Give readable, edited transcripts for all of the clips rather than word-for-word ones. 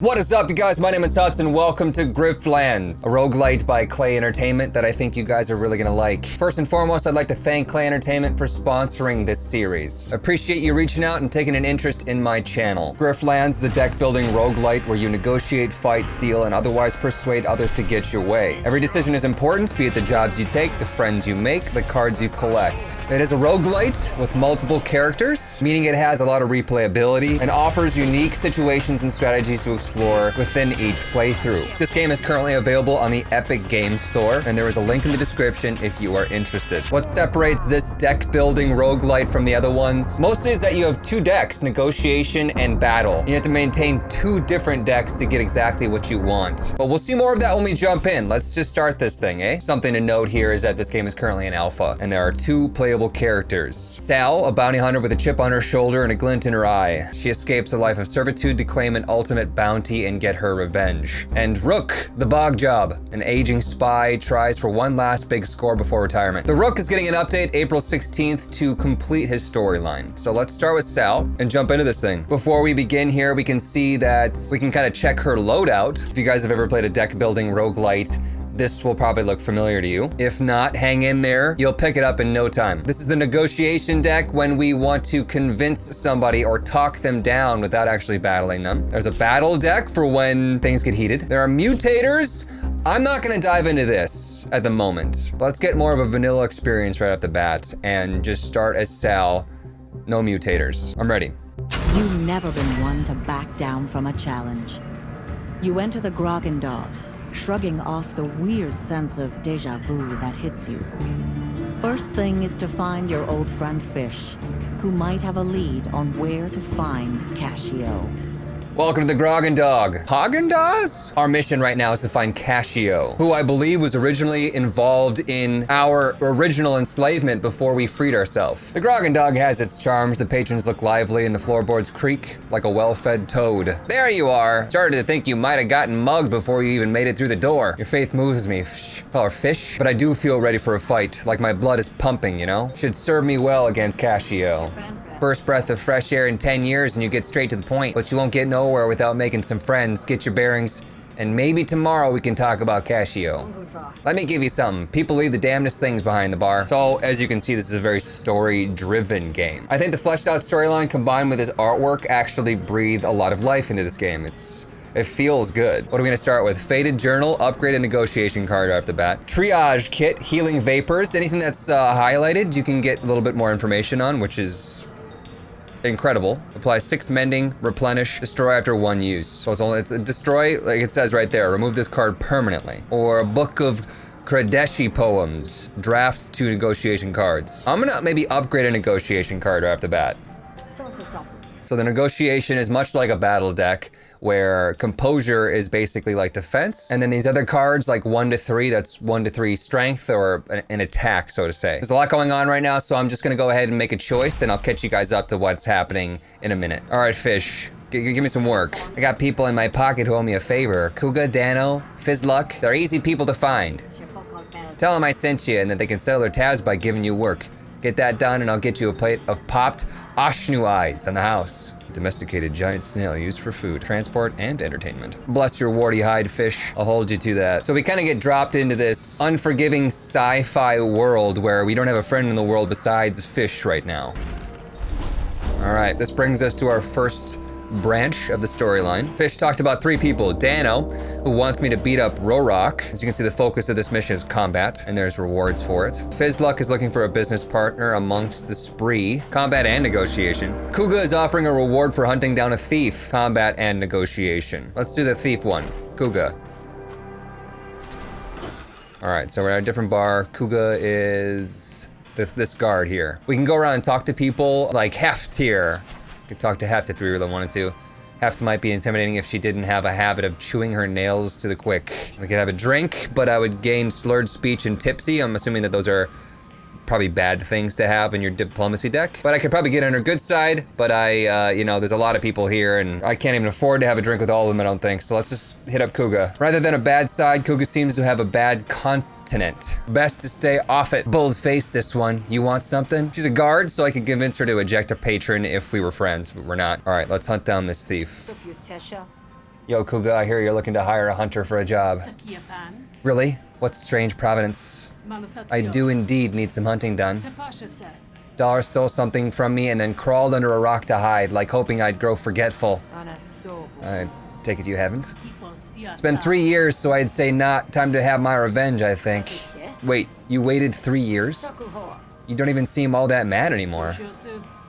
What is up, you guys? My name is Hudson. Welcome to Griftlands, a roguelite by Clay Entertainment that I think you guys are really gonna like. First and foremost, I'd like to thank Clay Entertainment for sponsoring this series. I appreciate you reaching out and taking an interest in my channel. Griftlands, the deck-building roguelite where you negotiate, fight, steal, and otherwise persuade others to get your way. Every decision is important, be it the jobs you take, the friends you make, the cards you collect. It is a roguelite with multiple characters, meaning it has a lot of replayability and offers unique situations and strategies to explore within each playthrough. This game is currently available on the Epic Games Store, and there is a link in the description if you are interested. What separates this deck-building roguelite from the other ones mostly is that you have two decks, negotiation and battle. You have to maintain two different decks to get exactly what you want. But we'll see more of that when we jump in. Let's just start this thing, eh? Something to note here is that this game is currently in alpha, and there are two playable characters. Sal, a bounty hunter with a chip on her shoulder and a glint in her eye. She escapes a life of servitude to claim an ultimate bounty and get her revenge. And Rook, the bog job, an aging spy, tries for one last big score before retirement. The Rook is getting an update April 16th to complete his storyline. So let's start with Sal and jump into this thing. Before we begin here, we can see that we can kind of check her loadout. If you guys have ever played a deck building roguelite, this will probably look familiar to you. If not, hang in there. You'll pick it up in no time. This is the negotiation deck when we want to convince somebody or talk them down without actually battling them. There's a battle deck for when things get heated. There are mutators. I'm not gonna dive into this at the moment. Let's get more of a vanilla experience right off the bat and just start as Sal. No mutators. I'm ready. You've never been one to back down from a challenge. You enter the Dog, shrugging off the weird sense of deja vu that hits you. First thing is to find your old friend Fish, who might have a lead on where to find Cascio. Welcome to the Dog. Haagen-Dazs? Our mission right now is to find Cascio, who I believe was originally involved in our original enslavement before we freed ourselves. The Dog has its charms. The patrons look lively and the floorboards creak like a well-fed toad. There you are. Started to think you might have gotten mugged before you even made it through the door. Your faith moves me. Call her Fish. But I do feel ready for a fight, like my blood is pumping, you know? Should serve me well against Cascio. First breath of fresh air in 10 years and you get straight to the point, but you won't get nowhere without making some friends. Get your bearings, and maybe tomorrow we can talk about Cascio. Let me give you something. People leave the damnedest things behind the bar. So, as you can see, this is a very story-driven game. I think the fleshed out storyline combined with his artwork actually breathe a lot of life into this game. It feels good. What are we gonna start with? Faded Journal, upgraded negotiation card right off the bat. Triage Kit, healing vapors. Anything that's highlighted, you can get a little bit more information on, which is incredible. Apply 6 mending, replenish, destroy after 1 use. So it's a destroy, like it says right there, remove this card permanently. Or a book of Kradeshi poems, draft 2 negotiation cards. I'm gonna maybe upgrade a negotiation card right off the bat. So the negotiation is much like a battle deck where composure is basically like defense. And then these other cards like 1 to 3, that's 1 to 3 strength or an attack, so to say. There's a lot going on right now, so I'm just gonna go ahead and make a choice and I'll catch you guys up to what's happening in a minute. All right, Fish, give me some work. I got people in my pocket who owe me a favor. Kuga, Dano, Fizzluck, they're easy people to find. Tell them I sent you and that they can settle their tabs by giving you work. Get that done and I'll get you a plate of popped Ashnu eyes in the house. Domesticated giant snail used for food, transport, and entertainment. Bless your warty hide, Fish. I'll hold you to that. So we kind of get dropped into this unforgiving sci-fi world where we don't have a friend in the world besides Fish right now. All right, this brings us to our first branch of the storyline. Fish talked about 3 people. Dano, who wants me to beat up Rorok. As you can see, the focus of this mission is combat, and there's rewards for it. Fizzluck is looking for a business partner amongst the spree, combat and negotiation. Kuga is offering a reward for hunting down a thief, combat and negotiation. Let's do the thief one. Kuga. All right, so we're at a different bar. Kuga is this guard here. We can go around and talk to people like Heft here. Could talk to Heft if we really wanted to. Heft might be intimidating if she didn't have a habit of chewing her nails to the quick. We could have a drink, but I would gain slurred speech and tipsy. I'm assuming that those are probably bad things to have in your diplomacy deck. But I could probably get on her good side, but you know, there's a lot of people here and I can't even afford to have a drink with all of them, I don't think. So let's just hit up Kuga. Rather than a bad side, Kuga seems to have a bad continent. Best to stay off it. Bold face this one. You want something? She's a guard, so I could convince her to eject a patron if we were friends, but we're not. All right, let's hunt down this thief. Yo, Kuga, I hear you're looking to hire a hunter for a job. Really? What strange providence? I do indeed need some hunting done. Dollar stole something from me and then crawled under a rock to hide, like hoping I'd grow forgetful. I take it you haven't? It's been 3 years, so I'd say not. Time to have my revenge, I think. Wait, you waited 3 years? You don't even seem all that mad anymore.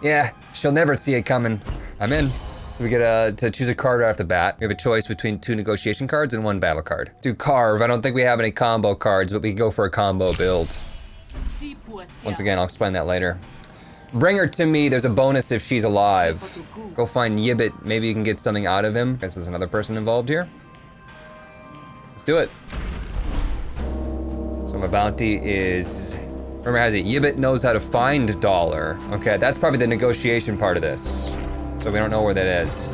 Yeah, she'll never see it coming. I'm in. So we get to choose a card right off the bat. We have a choice between 2 negotiation cards and 1 battle card. Do carve. I don't think we have any combo cards, but we can go for a combo build. Once again, I'll explain that later. Bring her to me. There's a bonus if she's alive. Go find Yibbit. Maybe you can get something out of him. Guess there's another person involved here. Let's do it. So my bounty is... Remember, has it? Yibbit knows how to find Dollar. Okay, that's probably the negotiation part of this. So we don't know where that is.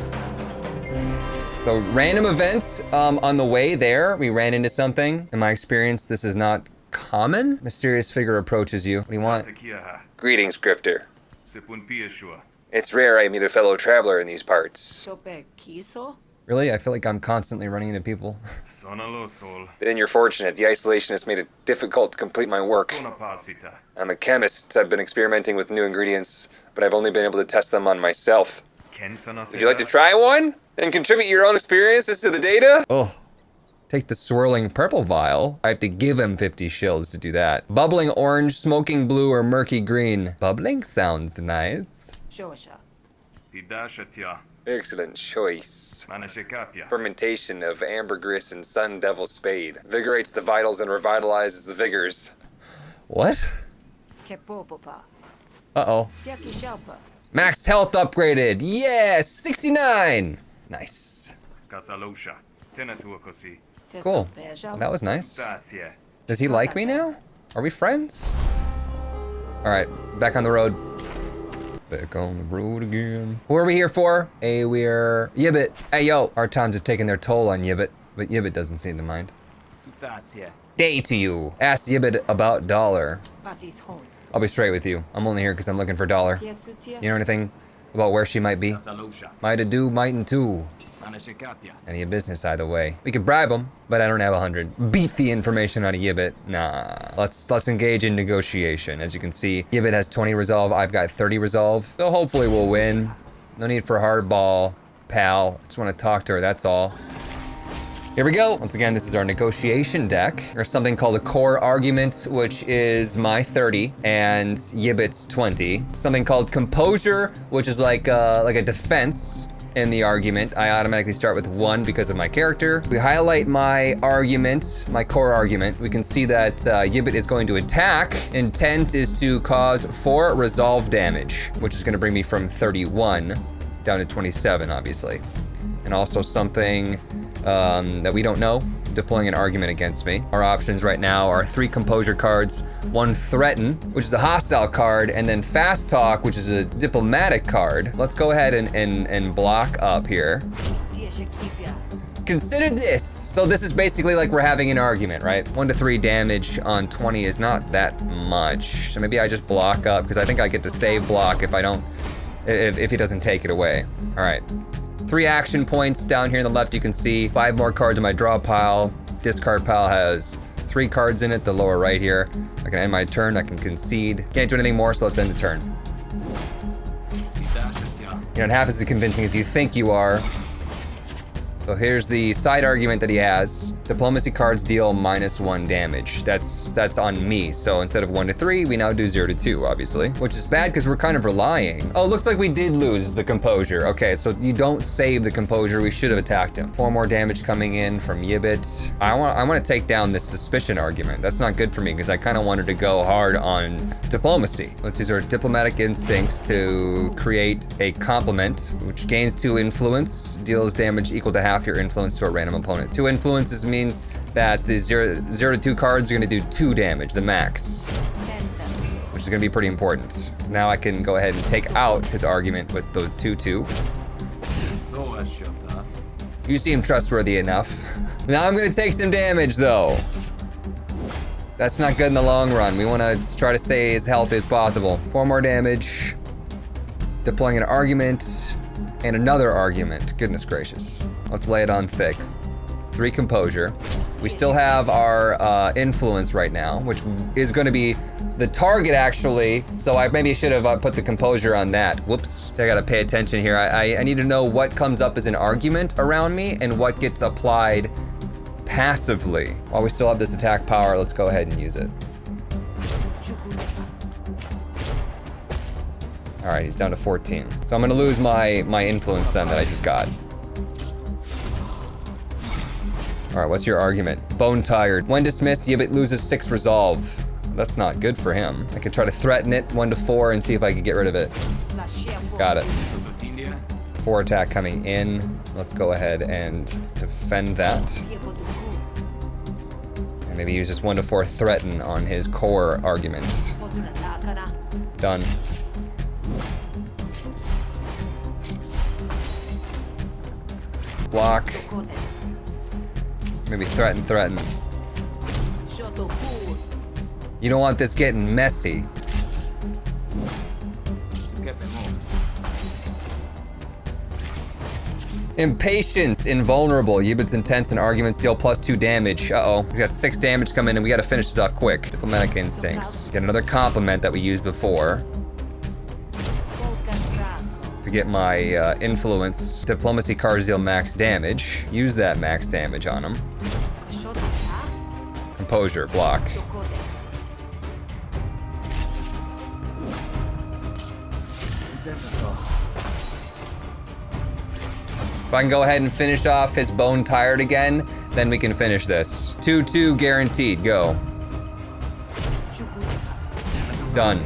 So random events on the way there, we ran into something. In my experience, this is not common. Mysterious figure approaches you. What do you want? Greetings, Grifter. It's rare I meet a fellow traveler in these parts. Really? I feel like I'm constantly running into people. Then you're fortunate. The isolation has made it difficult to complete my work. I'm a chemist. I've been experimenting with new ingredients, but I've only been able to test them on myself. Would you like to try one and contribute your own experiences to the data? Oh, take the swirling purple vial. I have to give him 50 shills to do that. Bubbling orange, smoking blue, or murky green. Bubbling sounds nice. Excellent choice. Fermentation of ambergris and sun devil spade. Vigorates the vitals and revitalizes the vigors. What? Uh-oh. Max health upgraded. Yeah, 69. Nice. Cool. That was nice. Does he like me now? Are we friends? All right, back on the road. Back on the road again. Who are we here for? We're Yibbit. Hey, yo. Our times have taken their toll on Yibbit, but Yibbit doesn't seem to mind. Day to you. Ask Yibbit about Dollar. I'll be straight with you. I'm only here because I'm looking for Dollar. You know anything about where she might be? Might do, mightn't too. Any business either way. We could bribe him, but I don't have 100. Beat the information out of Yibbit. Nah. Let's engage in negotiation. As you can see, Yibbit has 20 resolve. I've got 30 resolve. So hopefully we'll win. No need for hardball, pal. Just want to talk to her. That's all. Here we go. Once again, this is our negotiation deck. There's something called a core argument, which is my 30 and Yibbit's 20. Something called composure, which is like a defense in the argument. I automatically start with 1 because of my character. We highlight my argument, my core argument. We can see that Yibbit is going to attack. Intent is to cause 4 resolve damage, which is gonna bring me from 31 down to 27, obviously. And also something that we don't know, deploying an argument against me. Our options right now are 3 composure cards, 1 threaten, which is a hostile card, and then fast talk, which is a diplomatic card. Let's go ahead and block up here. Consider this. So this is basically like we're having an argument, right? 1 to 3 damage on 20 is not that much. So maybe I just block up because I think I get to save block if I don't, if he doesn't take it away. All right. 3 action points down here on the left. You can see 5 more cards in my draw pile. Discard pile has 3 cards in it, the lower right here. I can end my turn, I can concede. Can't do anything more, so let's end the turn. You're not half as convincing as you think you are. So here's the side argument that he has. Diplomacy cards deal -1 damage. That's on me. So instead of 1 to 3, we now do 0 to 2, obviously. Which is bad because we're kind of relying. Oh, looks like we did lose the composure. Okay, so you don't save the composure. We should have attacked him. 4 more damage coming in from Yibbit. I want to take down this suspicion argument. That's not good for me because I kind of wanted to go hard on diplomacy. Let's use our diplomatic instincts to create a complement, which gains 2 influence, deals damage equal to half your influence to a random opponent. 2 influences means that the 0 to 2 cards are gonna do 2 damage, the max, which is gonna be pretty important. Now I can go ahead and take out his argument with the 2-2. You seem trustworthy enough. Now I'm gonna take some damage though. That's not good in the long run. We wanna try to stay as healthy as possible. 4 more damage. Deploying an argument. And another argument. Goodness gracious. Let's lay it on thick. 3 composure. We still have our influence right now, which is going to be the target actually. So I maybe should have put the composure on that. Whoops. So I got to pay attention here. I need to know what comes up as an argument around me and what gets applied passively. While we still have this attack power, let's go ahead and use it. All right, he's down to 14. So I'm gonna lose my influence then that I just got. All right, what's your argument? Bone tired. When dismissed, Yibbit loses 6 resolve. That's not good for him. I could try to threaten it 1 to 4 and see if I could get rid of it. Got it. 4 attack coming in. Let's go ahead and defend that. And maybe use this 1 to 4 threaten on his core arguments. Done. Block. Maybe threaten. You don't want this getting messy. Impatience, invulnerable. Yibbit's intense and arguments deal +2 damage. Uh-oh. He's got 6 damage coming in and we gotta finish this off quick. Diplomatic instincts. Get another compliment that we used before. To get my influence. Diplomacy cards deal max damage. Use that max damage on him. Composure, block. If I can go ahead and finish off his bone tired again, then we can finish this. 2-2 guaranteed, go. Done.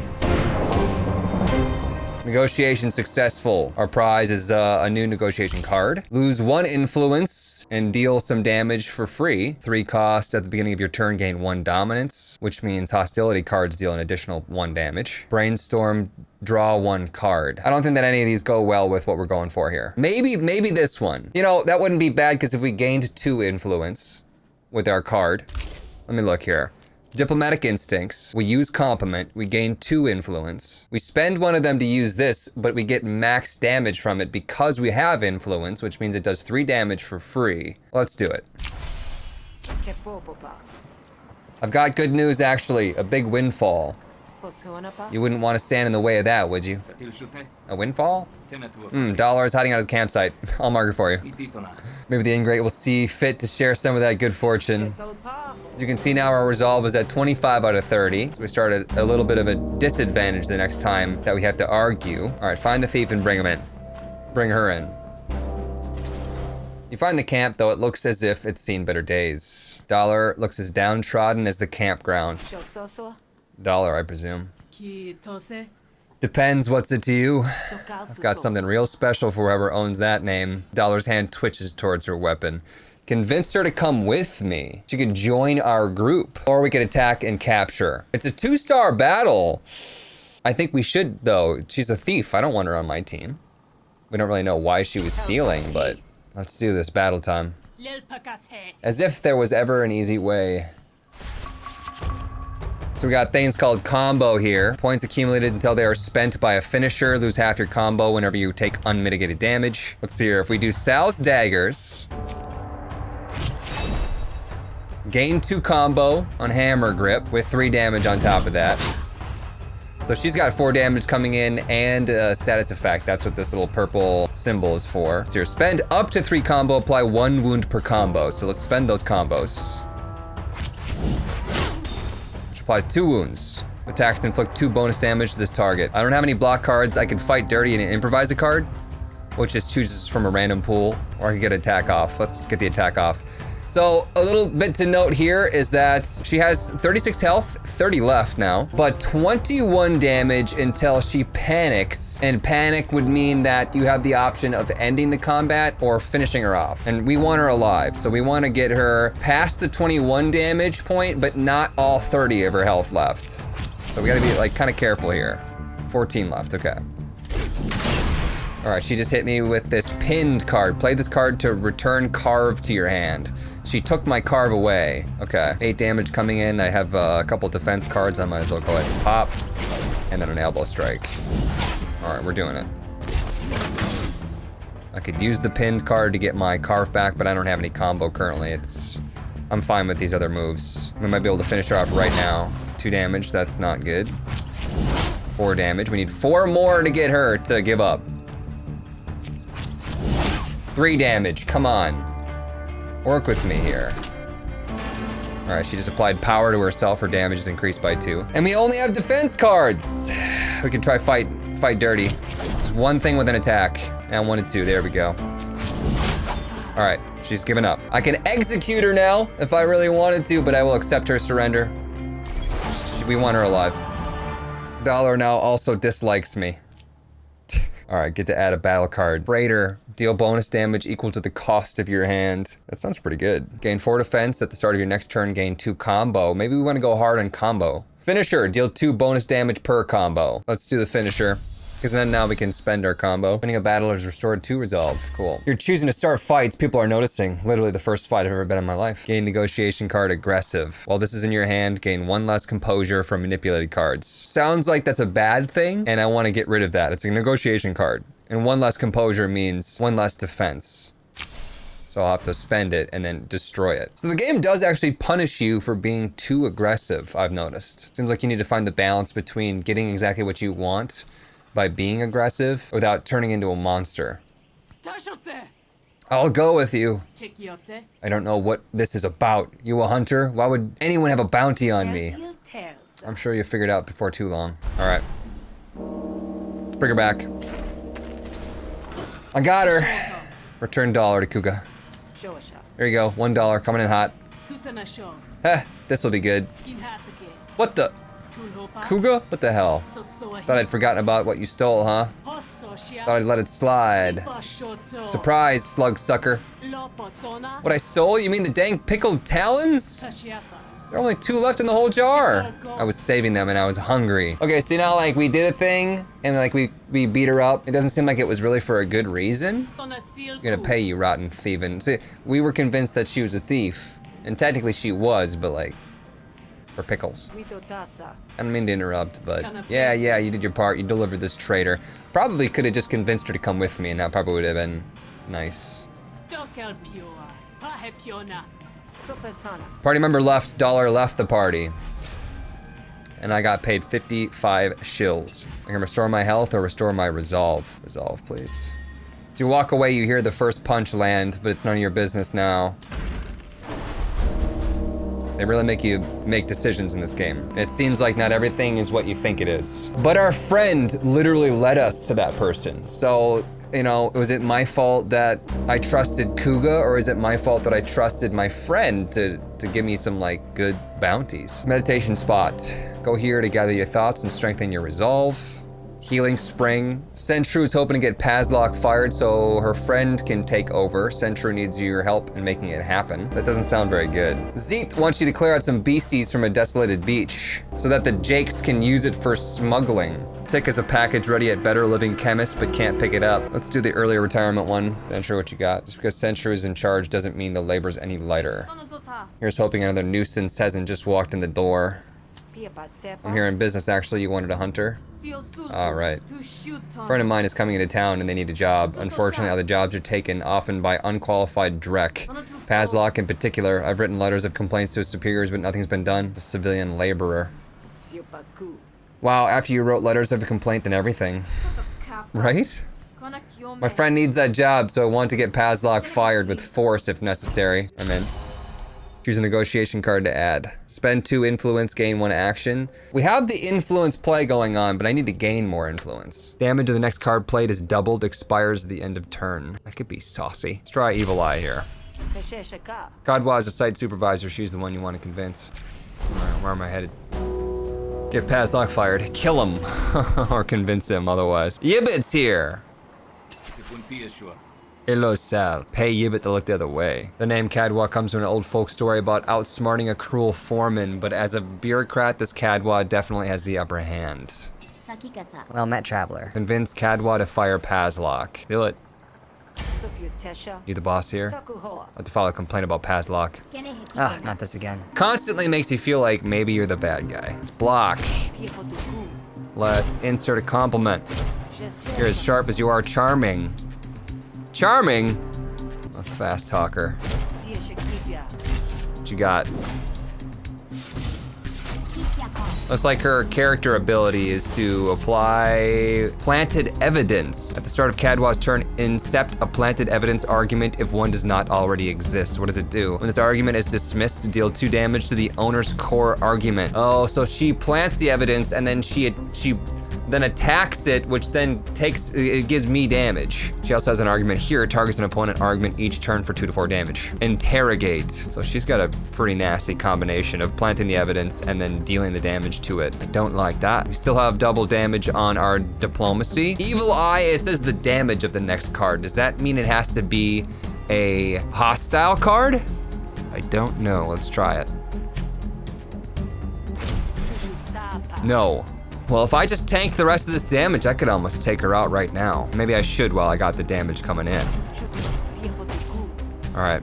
Negotiation successful. Our prize is a new negotiation card. Lose 1 influence and deal some damage for free. 3 cost at the beginning of your turn, gain 1 dominance, which means hostility cards deal an additional 1 damage. Brainstorm, draw 1 card. I don't think that any of these go well with what we're going for here. Maybe this one. You know, that wouldn't be bad because if we gained 2 influence with our card. Let me look here. Diplomatic instincts. We use compliment. We gain 2 influence. We spend 1 of them to use this, but we get max damage from it because we have influence, which means it does 3 damage for free. Let's do it. I've got good news actually, a big windfall. You wouldn't want to stand in the way of that, would you? A windfall? Dollar is hiding out his campsite. I'll mark it for you. Maybe the ingrate will see fit to share some of that good fortune. As you can see now, our resolve is at 25 out of 30. So we start at a little bit of a disadvantage the next time that we have to argue. All right, find the thief and bring him in. Bring her in. You find the camp, though it looks as if it's seen better days. Dollar looks as downtrodden as the campground. Dollar, I presume. Depends, what's it to you? I've got something real special for whoever owns that name. Dollar's hand twitches towards her weapon. Convince her to come with me. She could join our group. Or we could attack and capture. It's a 2-star battle. I think we should, though. She's a thief. I don't want her on my team. We don't really know why she was stealing, but let's do this battle time. As if there was ever an easy way. So we got things called combo here. Points accumulated until they are spent by a finisher. Lose half your combo whenever you take unmitigated damage. Let's see here. If we do Sal's daggers. Gain 2 combo on hammer grip with 3 damage on top of that. So she's got 4 damage coming in and a status effect. That's what this little purple symbol is for. So here, spend up to 3 combo, apply 1 wound per combo. So let's spend those combos. Applies 2 wounds. Attacks inflict 2 bonus damage to this target. I don't have any block cards. I can fight dirty and improvise a card, which just chooses from a random pool, or I can get attack off. Let's get the attack off. So a little bit to note here is that she has 36 health, 30 left now, but 21 damage until she panics. And panic would mean that you have the option of ending the combat or finishing her off. And we want her alive, so we want to get her past the 21 damage point, but not all 30 of her health left. So we gotta be like kind of careful here. 14 left, okay. All right, she just hit me with this pinned card. Play this card to return carve to your hand. She took my carve away. Okay, 8 damage coming in. I have a couple defense cards. I might as well go ahead and pop. And then an elbow strike. All right, we're doing it. I could use the pinned card to get my carve back, but I don't have any combo currently. I'm fine with these other moves. We might be able to finish her off right now. 2 damage, that's not good. 4 damage, we need 4 more to get her to give up. 3 damage, come on. Work with me here. All right, she just applied power to herself. Her damage is increased by 2. And we only have defense cards. We can try fight dirty. Just one thing with an attack. And 1 and 2, there we go. All right, she's given up. I can execute her now if I really wanted to, but I will accept her surrender. We want her alive. Dollar now also dislikes me. All right, get to add a battle card. Freighter, deal bonus damage equal to the cost of your hand. That sounds pretty good. Gain 4 defense at the start of your next turn, gain 2 combo. Maybe we want to go hard on combo. Finisher, deal 2 bonus damage per combo. Let's do the finisher, because then now we can spend our combo. Winning a battle is restored 2 resolve. Cool. You're choosing to start fights, people are noticing. Literally the first fight I've ever been in my life. Gain negotiation card aggressive. While this is in your hand, gain 1 less composure from manipulated cards. Sounds like that's a bad thing, and I want to get rid of that. It's a negotiation card. And 1 less composure means 1 less defense. So I'll have to spend it and then destroy it. So the game does actually punish you for being too aggressive, I've noticed. Seems like you need to find the balance between getting exactly what you want by being aggressive without turning into a monster. I'll go with you. I don't know what this is about. You a hunter? Why would anyone have a bounty on me? I'm sure you figured out before too long. All right. Let's bring her back. I got her. Return dollar to Kuga. There you go, $1 coming in hot. Heh, this will be good. What the? Kuga? What the hell? Thought I'd forgotten about what you stole, huh? Thought I'd let it slide. Surprise, slug sucker. What I stole? You mean the dang pickled talons? There are only 2 left in the whole jar. I was saving them and I was hungry. Okay, so now like we did a thing and like we beat her up. It doesn't seem like it was really for a good reason. I'm gonna pay you, rotten thieving. See, we were convinced that she was a thief. And technically she was, but like, for pickles. I don't mean to interrupt, but yeah, you did your part. You delivered this traitor. Probably could have just convinced her to come with me and that probably would have been nice. Party member left, dollar left the party. And I got paid 55 shills. I can restore my health or restore my resolve. Resolve, please. As you walk away, you hear the first punch land, but it's none of your business now. They really make you make decisions in this game. And it seems like not everything is what you think it is. But our friend literally led us to that person. So, you know, was it my fault that I trusted Kuga, or is it my fault that I trusted my friend to give me some like good bounties? Meditation spot. Go here to gather your thoughts and strengthen your resolve. Healing spring. Sentru is hoping to get Pazlock fired so her friend can take over. Sentru needs your help in making it happen. That doesn't sound very good. Zeet wants you to clear out some beasties from a desolated beach so that the Jakes can use it for smuggling. Tick is a package ready at Better Living Chemist but can't pick it up. Let's do the earlier retirement one. Sentru, what you got? Just because Sentru is in charge doesn't mean the labor's any lighter. Here's hoping another nuisance hasn't just walked in the door. I'm here in business, actually. You wanted a hunter? All right. A friend of mine is coming into town and they need a job. Unfortunately, all the jobs are taken, often by unqualified dreck. Pazlock in particular. I've written letters of complaints to his superiors, but nothing's been done. A civilian laborer. Wow, after you wrote letters of complaint and everything. Right? My friend needs that job, so I want to get Pazlock fired with force if necessary. I'm in. Choose a negotiation card to add. Spend 2 influence, gain 1 action. We have the influence play going on, but I need to gain more influence. Damage of the next card played is doubled, expires at the end of turn. That could be saucy. Let's try Evil Eye here. Kadwa is a site supervisor. She's the one you want to convince. Where am I headed? Get Pazlock fired. Kill him. Or convince him otherwise. Yibbit's here. Hello, Sal. Pay Yibbit to look the other way. The name Kadwa comes from an old folk story about outsmarting a cruel foreman, but as a bureaucrat, this Kadwa definitely has the upper hand. Well met, traveler. Convince Kadwa to fire Pazlock. Do it. You the boss here? I have to file a complaint about Pazlock. Ugh, not this again. Constantly makes you feel like maybe you're the bad guy. Let's block. Let's insert a compliment. You're as sharp as you are charming. Charming? Let's fast talk her. What you got? Looks like her character ability is to apply planted evidence. At the start of Cadwa's turn, incept a planted evidence argument if one does not already exist. What does it do? When this argument is dismissed, deal 2 damage to the owner's core argument. Oh, so she plants the evidence and then she then attacks it, which then it gives me damage. She also has an argument here, targets an opponent argument each turn for 2 to 4 damage. Interrogate. So she's got a pretty nasty combination of planting the evidence and then dealing the damage to it. I don't like that. We still have double damage on our diplomacy. Evil Eye, it says the damage of the next card. Does that mean it has to be a hostile card? I don't know, let's try it. No. Well, if I just tank the rest of this damage, I could almost take her out right now. Maybe I should while I got the damage coming in. All right,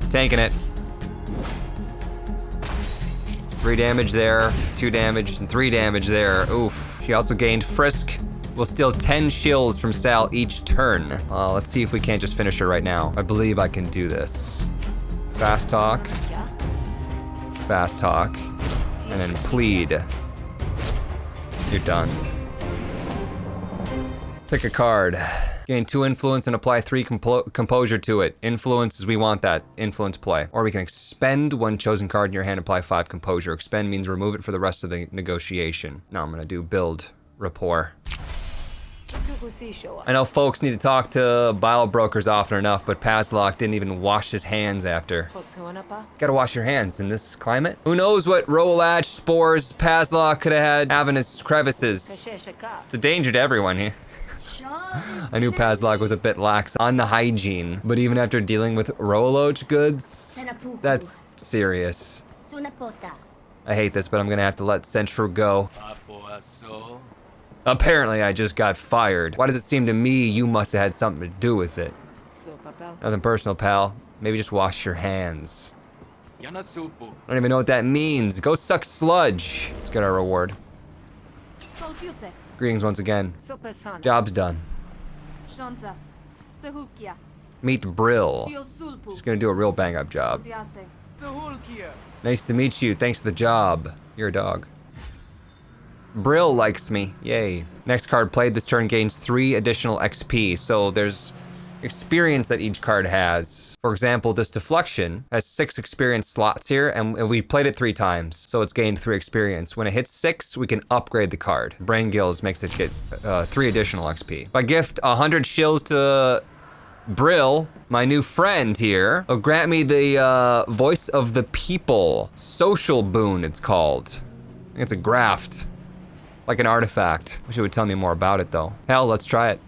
tanking it. 3 damage there, 2 damage, and 3 damage there. Oof. She also gained Frisk. Will steal 10 shills from Sal each turn. Let's see if we can't just finish her right now. I believe I can do this. Fast talk. Fast talk. And then plead. You're done. Pick a card. Gain 2 influence and apply 3 composure to it. Influence is we want that. Influence play. Or we can expend 1 chosen card in your hand, apply 5 composure. Expend means remove it for the rest of the negotiation. Now I'm gonna do build rapport. I know folks need to talk to bile brokers often enough, but Pazlock didn't even wash his hands after. Gotta wash your hands in this climate. Who knows what Roguelite spores Pazlock could have had in his crevices. It's a danger to everyone here. I knew Pazlock was a bit lax on the hygiene, but even after dealing with Roguelite goods, that's serious. I hate this, but I'm gonna have to let Central go. Apparently, I just got fired. Why does it seem to me you must have had something to do with it? Nothing personal, pal. Maybe just wash your hands. I don't even know what that means. Go suck sludge. Let's get our reward. Greetings once again. Job's done. Meet Brill. She's gonna do a real bang-up job. Nice to meet you. Thanks for the job. You're a dog. Brill likes me, yay. Next card played this turn gains 3 additional XP, so there's experience that each card has. For example, this deflection has 6 experience slots here, and we played it 3 times, so it's gained 3 experience. When it hits 6, we can upgrade the card. Brain Gills makes it get 3 additional XP. If I gift 100 shills to Brill, my new friend here, will grant me the voice of the people. Social boon, it's called. I think it's a graft. Like an artifact. Wish it would tell me more about it though. Hell, let's try it.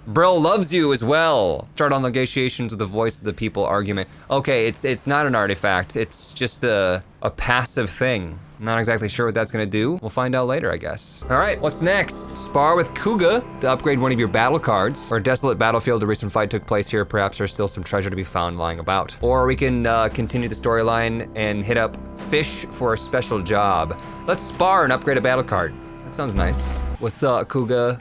Brill loves you as well. Start on negotiations with the voice of the people argument. Okay, it's not an artifact. It's just a passive thing. Not exactly sure what that's gonna do. We'll find out later, I guess. All right, what's next? Spar with Kuga to upgrade one of your battle cards. Or desolate battlefield, a recent fight took place here. Perhaps there's still some treasure to be found lying about. Or we can continue the storyline and hit up Fish for a special job. Let's spar and upgrade a battle card. That sounds nice. What's up, Kuga?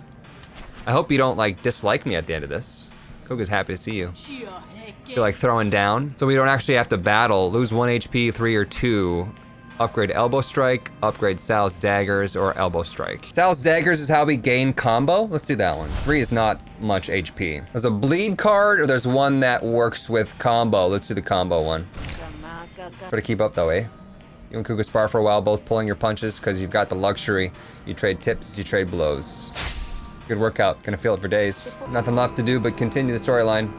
I hope you don't like dislike me at the end of this. Kuga's happy to see you. Feel like throwing down. So we don't actually have to battle. Lose 1 HP, 3 or 2. Upgrade Elbow Strike, upgrade Sal's Daggers, or Elbow Strike. Sal's Daggers is how we gain combo? Let's do that one. 3 is not much HP. There's a bleed card, or there's one that works with combo. Let's do the combo one. Try to keep up though, eh? You and Kuga spar for a while, both pulling your punches, because you've got the luxury. You trade tips as you trade blows. Good workout, gonna feel it for days. Nothing left to do but continue the storyline.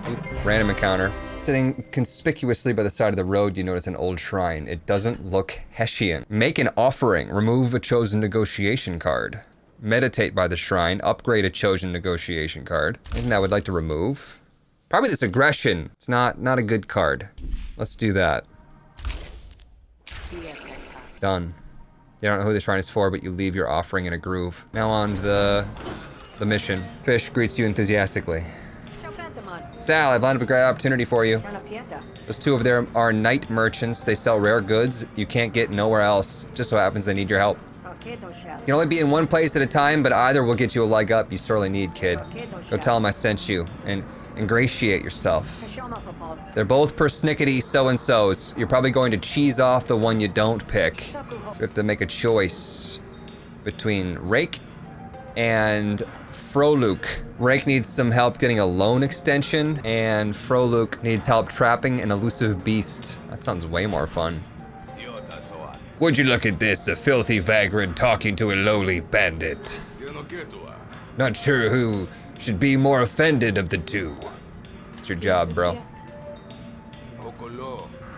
Oop, random encounter. Sitting conspicuously by the side of the road, you notice an old shrine. It doesn't look Hessian. Make an offering. Remove a chosen negotiation card. Meditate by the shrine. Upgrade a chosen negotiation card. Anything I would like to remove? Probably this aggression. It's not a good card. Let's do that. Done. You don't know who the shrine is for, but you leave your offering in a groove. Now on to the mission. Fish greets you enthusiastically. Sal, I've lined up a great opportunity for you. Those 2 over there are night merchants. They sell rare goods you can't get nowhere else. Just so happens they need your help. You can only be in one place at a time, but either will get you a leg up you sorely need, kid. Go tell him I sent you, and ingratiate yourself. They're both persnickety so-and-sos. You're probably going to cheese off the one you don't pick. So we have to make a choice between Rake and Froluk. Rake needs some help getting a loan extension, and Froluk needs help trapping an elusive beast. That sounds way more fun. Would you look at this, a filthy vagrant talking to a lowly bandit. Not sure who should be more offended of the two. It's your job, bro.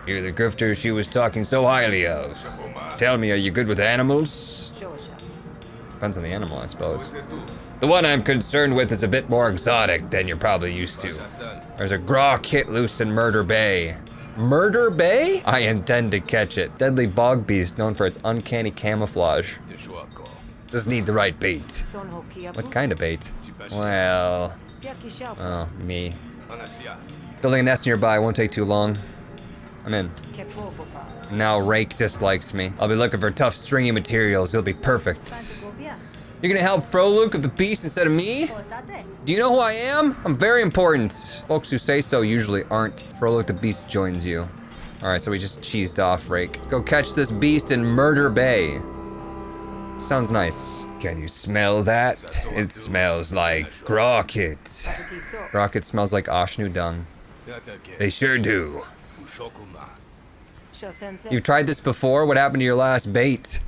You're the grifter she was talking so highly of. Tell me, are you good with animals? Depends on the animal, I suppose. The one I'm concerned with is a bit more exotic than you're probably used to. There's a graw kit loose in Murder Bay. Murder Bay? I intend to catch it. Deadly bog beast known for its uncanny camouflage. Just need the right bait. What kind of bait? Well... oh, me. Building a nest nearby won't take too long. I'm in. Now Rake dislikes me. I'll be looking for tough, stringy materials. It'll be perfect. You're gonna help Froluk of the Beast instead of me? Do you know who I am? I'm very important. Folks who say so usually aren't. Froluk the Beast joins you. Alright, so we just cheesed off Rake. Let's go catch this beast in Murder Bay. Sounds nice. Can you smell that? It smells like Grockett. Grockett smells like Ashnu dung. They sure do. You've tried this before? What happened to your last bait?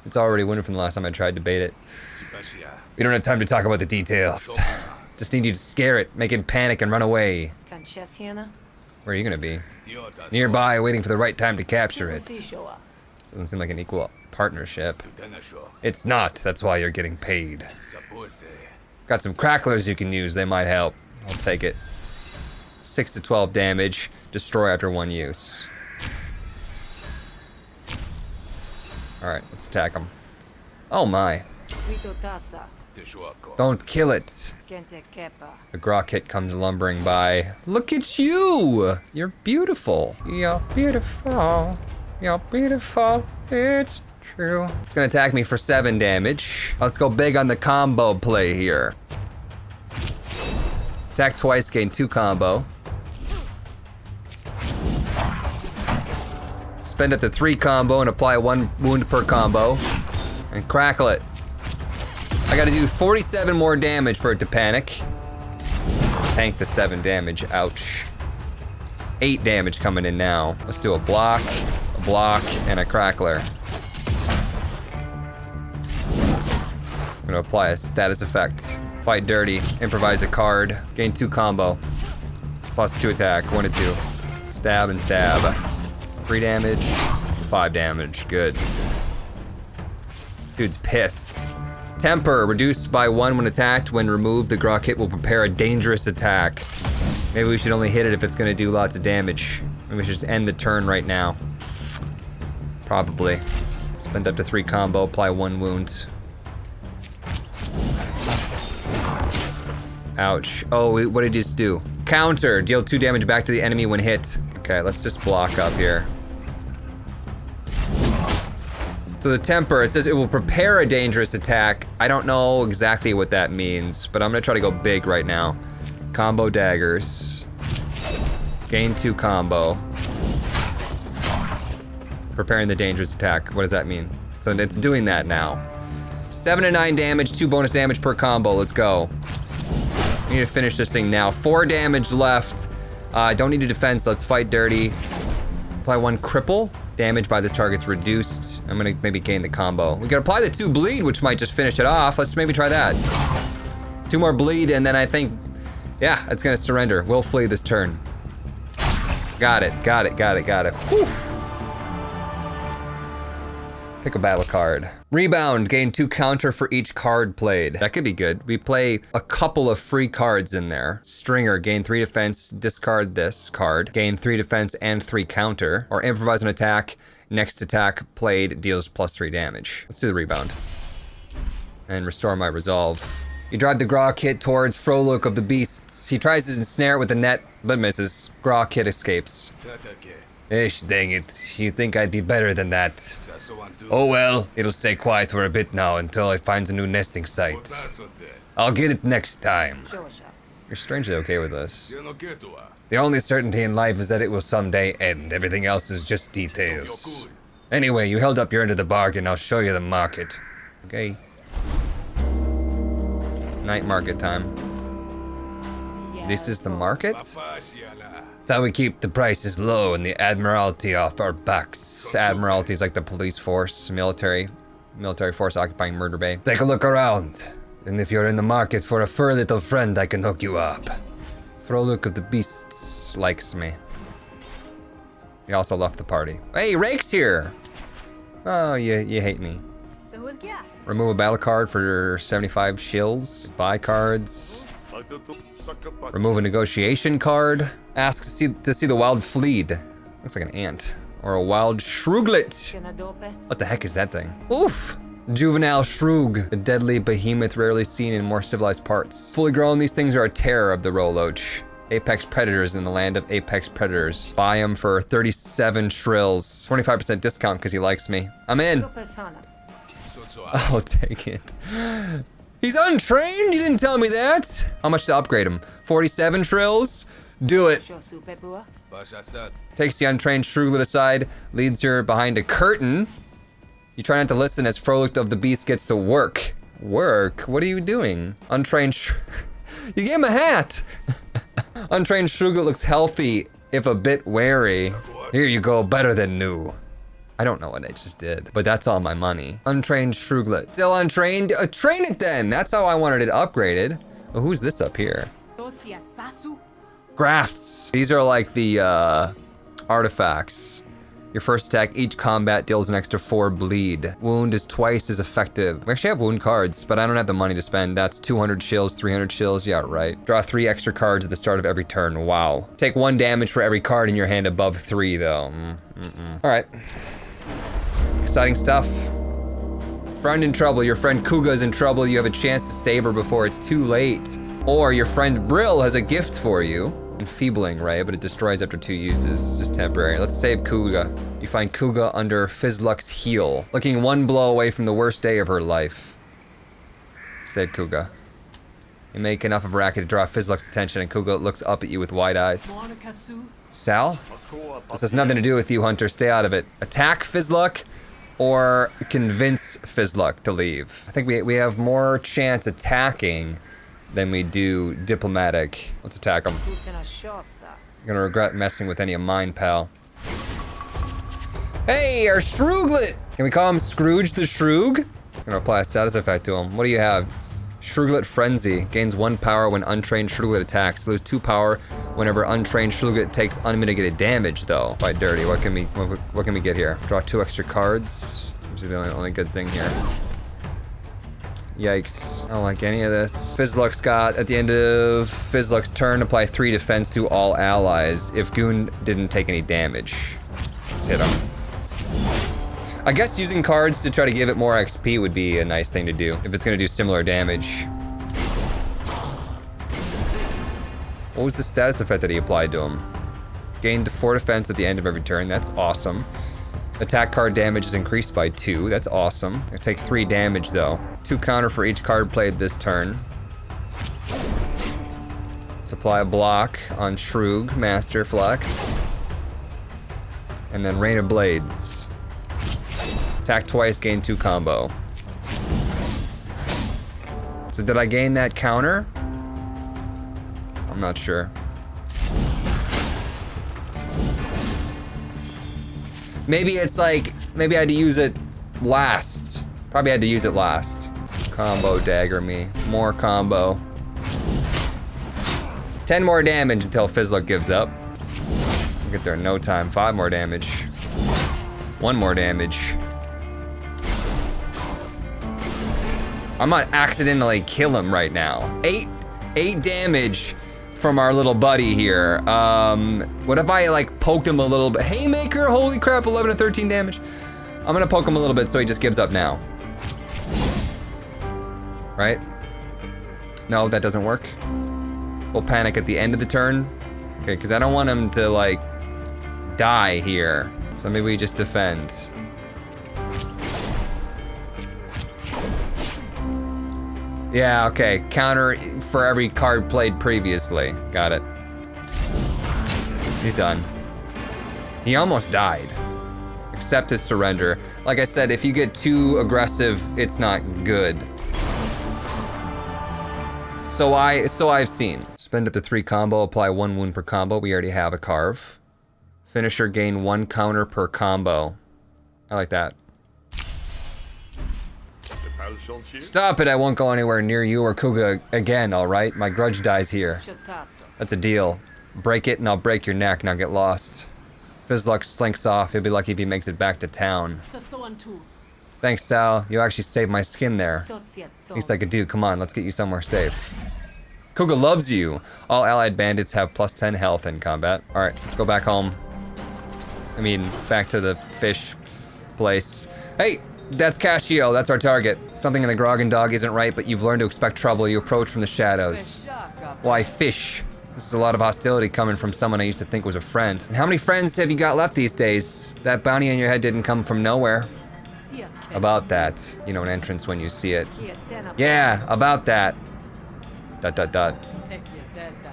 It's already winning from the last time I tried to bait it. We don't have time to talk about the details. Just need you to scare it, make it panic and run away. Where are you gonna be? Nearby, waiting for the right time to capture it. Doesn't seem like an equal partnership. It's not, that's why you're getting paid. Got some cracklers you can use, they might help. I'll take it. 6 to 12 damage, destroy after one use. Alright, let's attack him. Oh my. Don't kill it. The Grockett comes lumbering by. Look at you! You're beautiful. You're beautiful. You're beautiful. It's true. It's gonna attack me for 7 damage. Let's go big on the combo play here. Attack twice, gain 2 combo. Spend up to 3 combo and apply 1 wound per combo. And crackle it. I gotta do 47 more damage for it to panic. Tank the 7 damage, ouch. 8 damage coming in now. Let's do a block, and a crackler. It's gonna apply a status effect. Fight dirty, improvise a card, gain 2 combo. Plus 2 attack, 1 to 2. Stab and stab. 3 damage, 5 damage, good. Dude's pissed. Temper, reduced by 1 when attacked. When removed, the Grockett will prepare a dangerous attack. Maybe we should only hit it if it's gonna do lots of damage. Maybe we should just end the turn right now. Probably. Spend up to 3 combo, apply 1 wound. Ouch. Oh, what did he just do? Counter, deal 2 damage back to the enemy when hit. Okay, let's just block up here. So the temper, it says it will prepare a dangerous attack. I don't know exactly what that means, but I'm gonna try to go big right now. Combo daggers. Gain 2 combo. Preparing the dangerous attack. What does that mean? So it's doing that now. 7 to 9 damage, 2 bonus damage per combo. Let's go. We need to finish this thing now. 4 damage left. Don't need a defense. Let's fight dirty. Apply 1 cripple. Damage by this target's reduced. I'm gonna maybe gain the combo. We can apply the 2 bleed, which might just finish it off. Let's maybe try that. 2 more bleed, and then I think, yeah, it's gonna surrender. We'll flee this turn. Got it. Whew. Pick a battle card. Rebound, gain 2 counter for each card played. That could be good. We play a couple of free cards in there. Stringer, gain 3 defense, discard this card. Gain 3 defense and 3 counter. Or improvise an attack, next attack played deals plus 3 damage. Let's do the rebound. And restore my resolve. You drive the Grockett towards Froluk of the Beasts. He tries to ensnare it with the net, but misses. Grockett escapes. Ish, dang it. You think I'd be better than that? Oh well, it'll stay quiet for a bit now until I find a new nesting site. I'll get it next time. You're strangely okay with this. The only certainty in life is that it will someday end. Everything else is just details. Anyway, you held up your end of the bargain. I'll show you the market. Okay. Night market time. This is the market? It's how we keep the prices low and the Admiralty off our backs. Admiralty is like the police force, military force occupying Murder Bay. Take a look around. And if you're in the market for a fur little friend, I can hook you up. Frolic of the Beasts likes me. He also left the party. Hey, Rake's here! Oh, you hate me. Remove a battle card for 75 shills. Buy cards. Remove a negotiation card. Ask to see the wild fleed. Looks like an ant. Or a wild shrooglet. What the heck is that thing? Oof! Juvenile shroog. A deadly behemoth rarely seen in more civilized parts. Fully grown, these things are a terror of the Roloach. Apex predators in the land of apex predators. Buy him for 37 shrills. 25% discount because he likes me. I'm in. I'll take it. He's untrained? You didn't tell me that. How much to upgrade him? 47 shrills? Do it. Takes the untrained shrooglet aside, leads her behind a curtain. You try not to listen as Frolic of the Beast gets to work. Work? What are you doing? Untrained You gave him a hat! Untrained shrooglet looks healthy, if a bit wary. Here you go, better than new. I don't know what I just did, but that's all my money. Untrained shrooglet. Still untrained? Train it then! That's how I wanted it upgraded. Oh, who's this up here? Grafts. These are like the artifacts. Your first attack, each combat deals an extra 4 bleed. Wound is twice as effective. We actually have wound cards, but I don't have the money to spend. That's 200 shills, 300 shills, yeah, right. Draw 3 extra cards at the start of every turn, wow. Take 1 damage for every card in your hand above 3 though. All right. Exciting stuff. Friend in trouble, your friend Kuga's in trouble. You have a chance to save her before it's too late. Or your friend Brill has a gift for you. Enfeebling, right? But it destroys after 2 uses. It's just temporary. Let's save Kuga. You find Kuga under Fizzluck's heel, looking 1 blow away from the worst day of her life. Save Kuga. You make enough of a racket to draw Fizzluck's attention, and Kuga looks up at you with wide eyes. Sal? This has nothing to do with you, Hunter. Stay out of it. Attack Fizzluck or convince Fizzluck to leave. I think we have more chance attacking than we do diplomatic. Let's attack him. You're gonna regret messing with any of mine, pal. Hey, our Shrooglet! Can we call him Scrooge the Shroog? I'm gonna apply a status effect to him. What do you have? Shrooglet Frenzy. Gains 1 power when untrained Shrooglet attacks. Lose 2 power whenever untrained Shrooglet takes unmitigated damage, though. Quite dirty. What can we get here? Draw 2 extra cards. Seems to be the only good thing here. Yikes. I don't like any of this. Fizzluck's got, at the end of Fizzluck's turn, apply 3 defense to all allies if Goon didn't take any damage. Let's hit him. I guess using cards to try to give it more XP would be a nice thing to do, if it's gonna do similar damage. What was the status effect that he applied to him? Gained 4 defense at the end of every turn, that's awesome. Attack card damage is increased by 2, that's awesome. I take 3 damage though. 2 counter for each card played this turn. Let's apply a block on Shroog, Master Flex. And then Rain of Blades. Attack twice, gain 2 combo. So did I gain that counter? I'm not sure. Maybe it's like, maybe I had to use it last. Probably had to use it last. Combo dagger me. More combo. 10 more damage until Fizzluck gives up. I'll get there in no time. 5 more damage. 1 more damage. I might accidentally kill him right now. 8 damage from our little buddy here. What if I like poked him a little bit? Haymaker, holy crap, 11 and 13 damage. I'm gonna poke him a little bit so he just gives up now. Right? No, that doesn't work. We'll panic at the end of the turn. Okay, because I don't want him to like die here. So maybe we just defend. Yeah, okay. Counter for every card played previously. Got it. He's done. He almost died. Accept his surrender. Like I said, if you get too aggressive, it's not good. So I've seen. Spend up to 3 combo, apply 1 wound per combo. We already have a carve. Finisher gain 1 counter per combo. I like that. Stop it, I won't go anywhere near you or Kuga again, alright? My grudge dies here. That's a deal. Break it and I'll break your neck, now get lost. Fizzluck slinks off, he'll be lucky if he makes it back to town. Thanks, Sal. You actually saved my skin there. Least I could do. Come on, let's get you somewhere safe. Kuga loves you. All allied bandits have plus 10 health in combat. Alright, let's go back home. I mean, back to the fish place. Hey! That's Cashio, that's our target. Something in the Grog and Dog isn't right, but you've learned to expect trouble. You approach from the shadows. Why, fish? This is a lot of hostility coming from someone I used to think was a friend. And how many friends have you got left these days? That bounty on your head didn't come from nowhere. About that. You know, an entrance when you see it. Yeah, about that. ...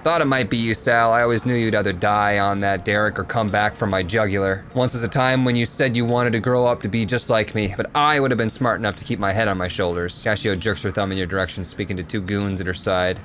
Thought it might be you, Sal. I always knew you'd either die on that derrick or come back from my jugular. Once was a time when you said you wanted to grow up to be just like me, but I would have been smart enough to keep my head on my shoulders. Cashio jerks her thumb in your direction, speaking to 2 goons at her side.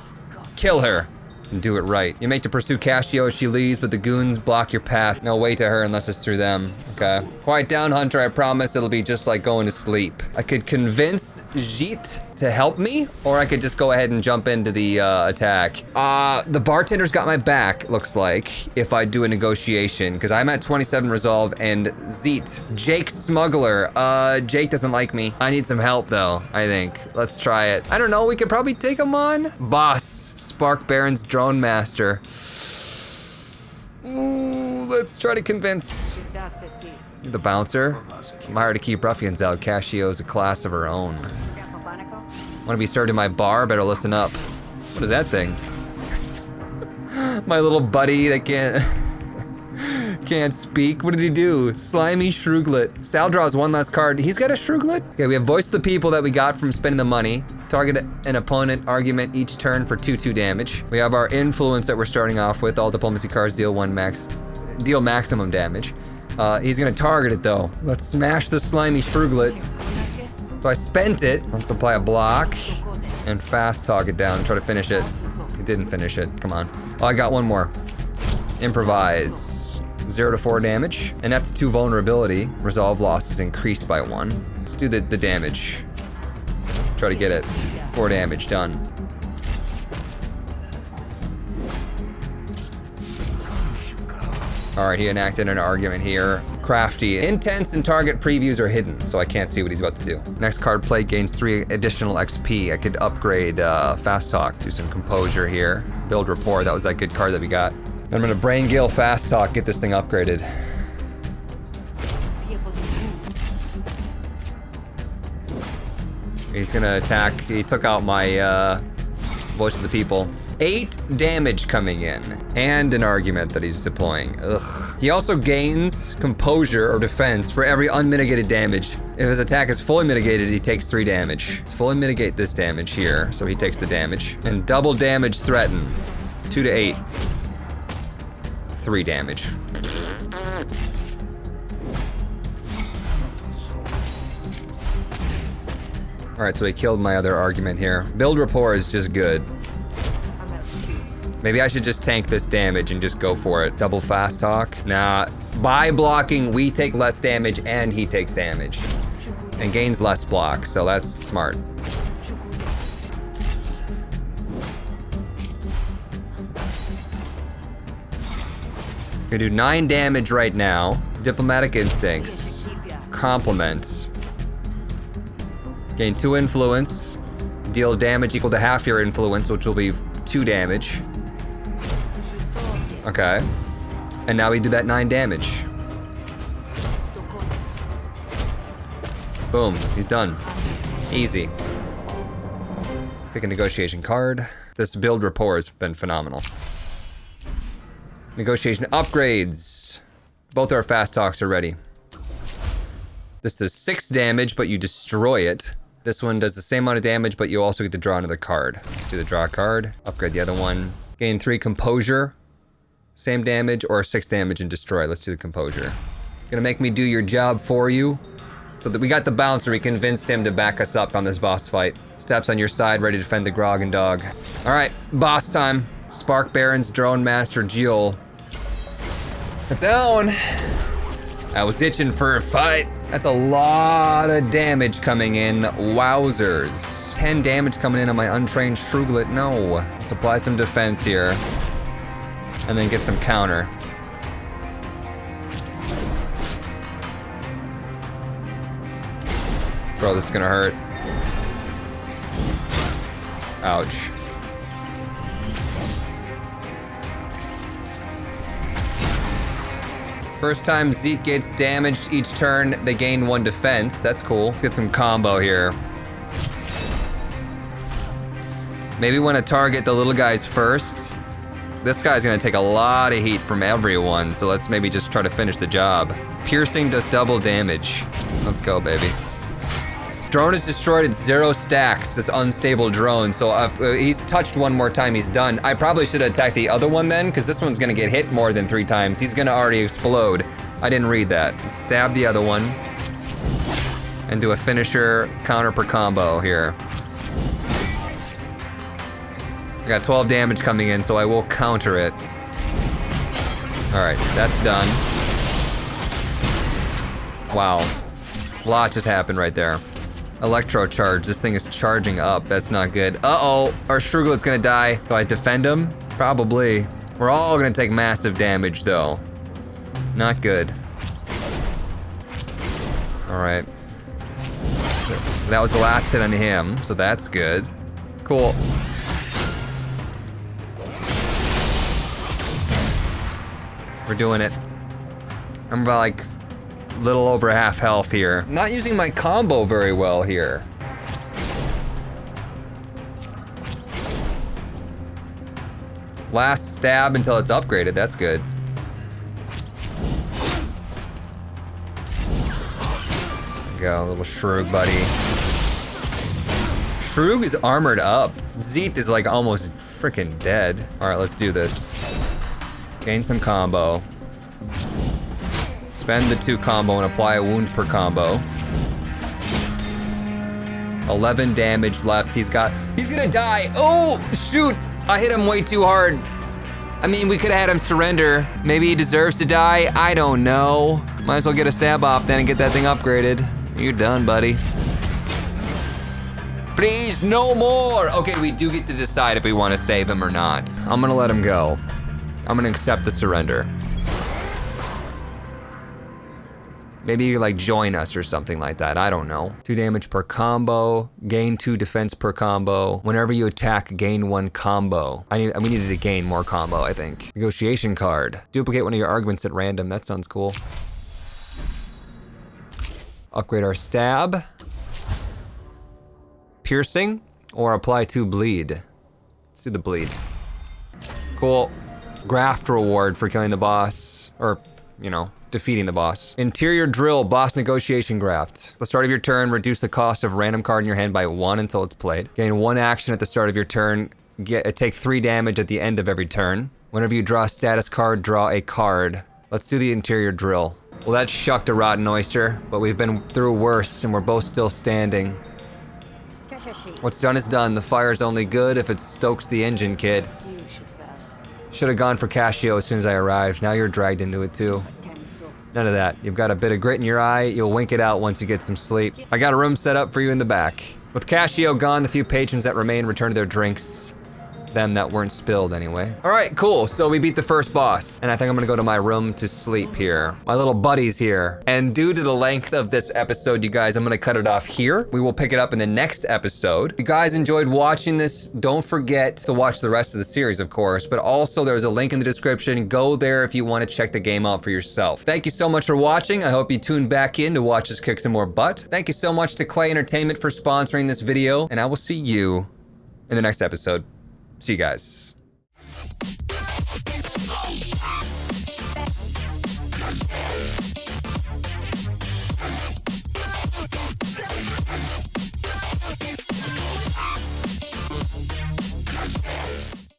Kill her! And do it right. You make to pursue Cashio as she leaves, but the goons block your path. No way to her unless it's through them. Okay. Quiet down, Hunter. I promise it'll be just like going to sleep. I could convince Jeet to help me, or I could just go ahead and jump into the attack. The bartender's got my back, looks like, if I do a negotiation, because I'm at 27 resolve, and Zeet, Jake Smuggler, Jake doesn't like me. I need some help though, I think. Let's try it. I don't know, we could probably take him on. Boss, Spark Baron's Drone Master. Ooh, let's try to convince the bouncer. I'm hired to keep ruffians out. Cashio's a class of her own. Want to be served in my bar? Better listen up. What is that thing? My little buddy that can't speak. What did he do? Slimy Shrooglet. Sal draws 1 last card. He's got a Shrooglet? Okay, we have Voice of the People that we got from spending the money. Target an opponent argument each turn for 2/2 damage. We have our Influence that we're starting off with. All diplomacy cards deal maximum damage. He's gonna target it though. Let's smash the Slimy Shrooglet. So I spent it. Let's apply a block and fast talk it down and try to finish it. It didn't finish it. Come on. Oh, I got 1 more. Improvise. 0 to 4 damage. And up to 2 vulnerability. Resolve loss is increased by 1. Let's do the damage. Try to get it. 4 damage. Done. All right, he enacted an argument here. Crafty. Intents and target previews are hidden, so I can't see what he's about to do. Next card play gains 3 additional XP. I could upgrade Fast Talk, do some Composure here. Build Rapport, that was that good card that we got. Then I'm gonna Brain Gale Fast Talk, get this thing upgraded. He's gonna attack, he took out my Voice of the People. 8 damage coming in, and an argument that he's deploying. Ugh. He also gains composure or defense for every unmitigated damage. If his attack is fully mitigated, he takes 3 damage. Let's fully mitigate this damage here, so he takes the damage. And double damage threaten. 2 to 8. 3 damage. Alright, so he killed my other argument here. Build Rapport is just good. Maybe I should just tank this damage and just go for it. Double Fast Talk. Nah, by blocking, we take less damage and he takes damage. And gains less block, so that's smart. Gonna do 9 damage right now. Diplomatic Instincts. Complement. Gain 2 influence. Deal damage equal to half your influence, which will be 2 damage. Okay. And now we do that 9 damage. Boom, he's done. Easy. Pick a negotiation card. This build rapport has been phenomenal. Negotiation upgrades. Both our fast talks are ready. This does 6 damage, but you destroy it. This one does the same amount of damage, but you also get to draw another card. Let's do the draw card. Upgrade the other one. Gain 3 composure. Same damage or 6 damage and destroy. Let's do the composure. Gonna make me do your job for you. So that we got the bouncer, we convinced him to back us up on this boss fight. Steps on your side, ready to defend the Grogan Dog. All right, boss time. Spark Baron's Drone Master Jill. It's on. I was itching for a fight. That's a lot of damage coming in. Wowzers. 10 damage coming in on my untrained Shruglet. No. Let's apply some defense here. And then get some counter. Bro, this is gonna hurt. Ouch. First time Zeet gets damaged each turn, they gain 1 defense. That's cool. Let's get some combo here. Maybe want to target the little guys first. This guy's gonna take a lot of heat from everyone, so let's maybe just try to finish the job. Piercing does double damage. Let's go, baby. Drone is destroyed at 0 stacks, this unstable drone, so if he's touched 1 more time, he's done. I probably should have attacked the other one then, because this one's gonna get hit more than 3 times. He's gonna already explode. I didn't read that. Let's stab the other one. And do a finisher counter per combo here. I got 12 damage coming in, so I will counter it. Alright, that's done. Wow. A lot just happened right there. Electro charge. This thing is charging up. That's not good. Uh-oh. Our Shruglet's gonna die. Do I defend him? Probably. We're all gonna take massive damage, though. Not good. Alright. That was the last hit on him, so that's good. Cool. We're doing it. I'm about like little over half health here. Not using my combo very well here. Last stab until it's upgraded, that's good. Go, little Shrug buddy. Shrug is armored up. Zeet is like almost freaking dead. All right, let's do this. Gain some combo. Spend the 2 combo and apply a wound per combo. 11 damage left. He's gonna die. Oh, shoot. I hit him way too hard. I mean, we could have had him surrender. Maybe he deserves to die. I don't know. Might as well get a stab off then and get that thing upgraded. You're done, buddy. Please, no more. Okay, we do get to decide if we want to save him or not. I'm gonna let him go. I'm gonna accept the surrender. Maybe you like join us or something like that, I don't know. 2 damage per combo, gain 2 defense per combo. Whenever you attack, gain 1 combo. We needed to gain more combo, I think. Negotiation card. Duplicate one of your arguments at random, that sounds cool. Upgrade our stab. Piercing, or apply 2 bleed. Let's do the bleed. Cool. Graft reward for killing the boss, or, you know, defeating the boss. Interior drill, boss negotiation graft. At the start of your turn, reduce the cost of random card in your hand by 1 until it's played. Gain 1 action at the start of your turn. Take 3 damage at the end of every turn. Whenever you draw a status card, draw a card. Let's do the interior drill. Well, that shucked a rotten oyster, but we've been through worse and we're both still standing. What's done is done. The fire's only good if it stokes the engine, kid. Should have gone for Casio as soon as I arrived. Now you're dragged into it too. None of that. You've got a bit of grit in your eye. You'll wink it out once you get some sleep. I got a room set up for you in the back. With Casio gone, the few patrons that remain return to their drinks. Them that weren't spilled anyway. All right, cool. So we beat the first boss. And I think I'm gonna go to my room to sleep here. My little buddy's here. And due to the length of this episode, you guys, I'm gonna cut it off here. We will pick it up in the next episode. If you guys enjoyed watching this, don't forget to watch the rest of the series, of course. But also there's a link in the description. Go there if you wanna check the game out for yourself. Thank you so much for watching. I hope you tune back in to watch us kick some more butt. Thank you so much to Clay Entertainment for sponsoring this video. And I will see you in the next episode. See you guys.